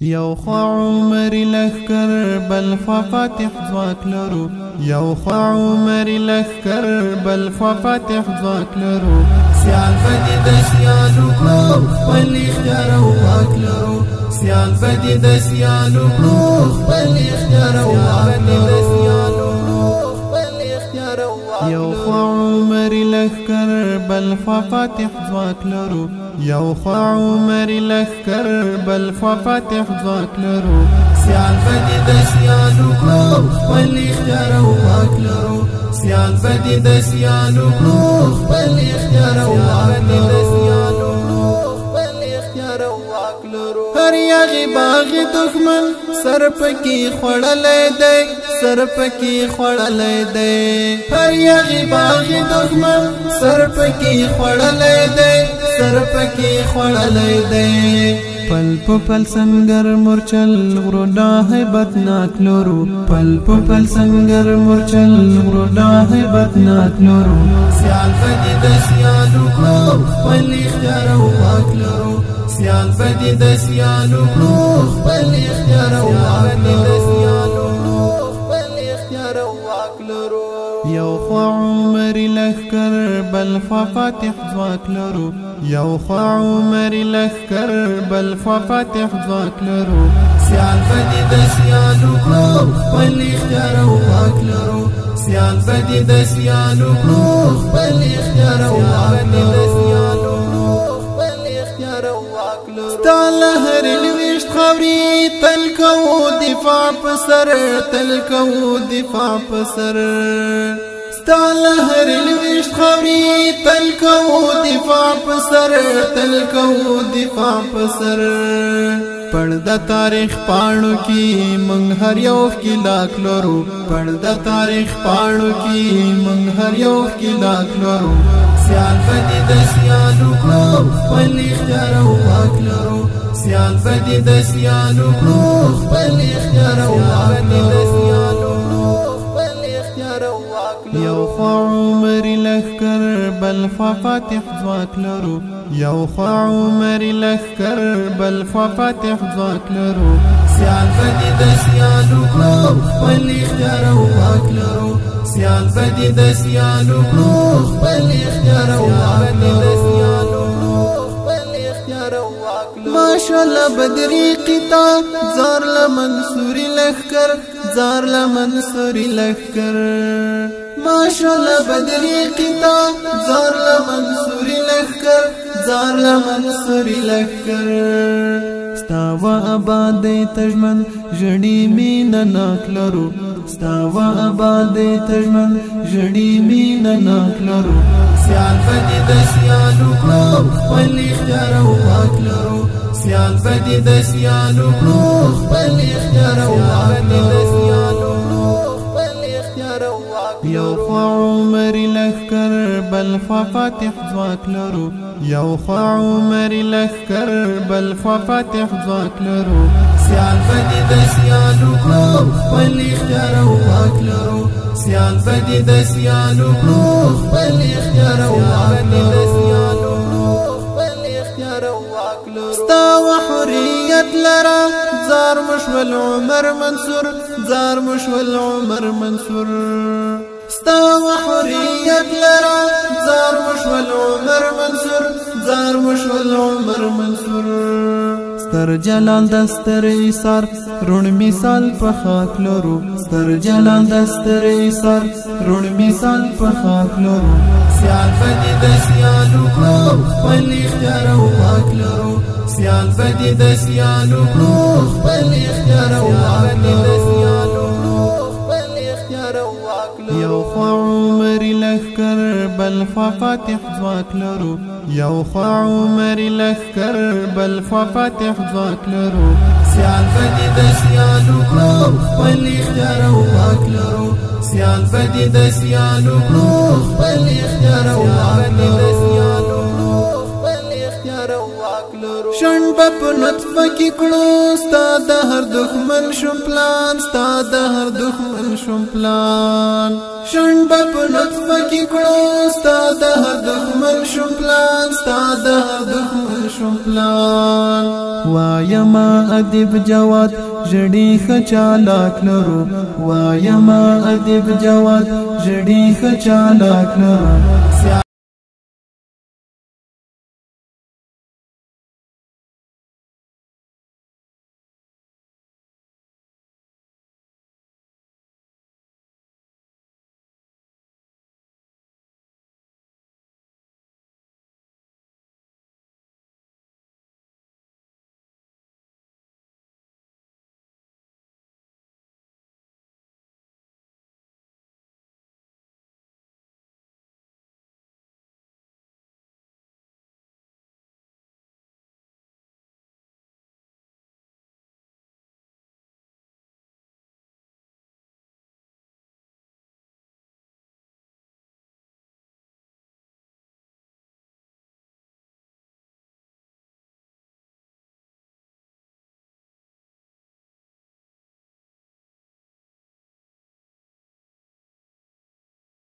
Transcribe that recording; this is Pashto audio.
یو خوا عمر لخکر بل خوا فاتح ځواک لرو یو خوا عمر لخکر بل خوا فاتح ځواک لرو سیال بدی د سیالو کړو خپل اختیار او واک لرو سیال بدی د سیالو کړو خپل اختیار او واک لرو یو خوا عمر لخکر بل خوا فاتح ځواک لرو یو خوا عمر لخکر بل خوا فاتح ځواک لرو سیال بدی د سیالو کړو خپل اختیار او واک لرو سیال بدی د سیالو کړو خپل اختیار او واک لرو هر یغی باغ دښمن سر پکی خړلې دی سر پکی خړلې دی هر یغی باغ دښمن سر پکی خړلې دی سر پکی خړلې دی پل پل سنگر مرچل غرونا هیبت ناک لورو پل پل سنگر مرچل غرونا هیبت ناک لورو سیال بدی د سیالو کړو خپل اختیار او واک لرو سیال بدی د سیالو کړو خپل اختیار او واک لرو یو خوا عمر لخکر بل خوا فاتح ځواک لرو یو خوا عمر لخکر بل خوا فاتح ځواک لرو سیال بدی د سیالو کړو خپل اختیار او واک لرو سیال بدی د سیالو کړو خپل اختیار او واک لرو ستاله هر لویشت خوري تل کو دفاع پسر تل کو دفاع پسر ستاله هر لویشت خوري تل کو دفاع پسر تل کو دفاع پسر پردا تاریخ پاڼو کی منگ هر یو کی لاک لرو پردا تاریخ پاڼو کی منگ هر یو کی لاک لرو سیال بدی د سیالو کړو خپل اختیار او واک لرو سیال بدی د سیالو کړو خپل اختیار او واک لرو یو خوا عمر لخکر بل خوا فاتح ځواک لرو یو خوا عمر لخکر بل خوا فاتح ځواک لرو سیال بدی د سیالو کړو خپل اختیار او واک لرو سیال بدی د سیالو کړو خپل اختیار او واک لرو ماشاءالله بدری قطا زار لمنصوری لخکر زار لمنصوری لخکر ماشاءالله بدری قطا زار لمنصوری لخکر زار لمنصوری لخکر ستاوا آباد تجمن جڑی مین ناک لرو ستاوا آباد تجمن جڑی مین ناک لرو سیال بدی د سیالو کړو خپل اختیار او واک لرو سیال بدی د سیالو کړو خپل اختیار او واک لرو یو خوا عمر لخکر بل خوا فاتح ځواک لرو یو خوا عمر لخکر بل خوا فاتح ځواک لرو سیال بدی د سیالو کړو خپل اختیار او واک لرو سیال بدی د سیالو کړو خپل اختیار او واک لرو ستا وحریت لرا زار مشول عمر منصور زار مشول عمر منصور ستا وحریت لرا زار مشول عمر منصور زار مشول عمر منصور ستر جلال دستر ایثار رون مثال په خاک لرو ستر جلال دستر ایثار رون مثال په خاک لرو سیال بدی د سیالو کړو خپل اختیار او واک لرو سیال بدی د سیالو کړو خپل اختیار او واک لرو یو خوا عمر لخکر بل خوا فاتح ځواک لرو یو خوا عمر لخکر بل خوا فاتح ځواک لرو سیال بدی د سیالو کړو خپل اختیار او واک لرو سیال بدی د سیالو کړو خپل اختیار او واک لرو شنډ په نطفه کې کړو ستا د هر دښمن شم پلان ستا د هر دښمن شم پلان شنډ په نطفه کې کړو ستا د هر دښمن شم پلان ستا د هر دښمن شم پلان وایما ادیب جواد جړی خچالاک لرو وایما ادیب جواد جړی خچالاک لرو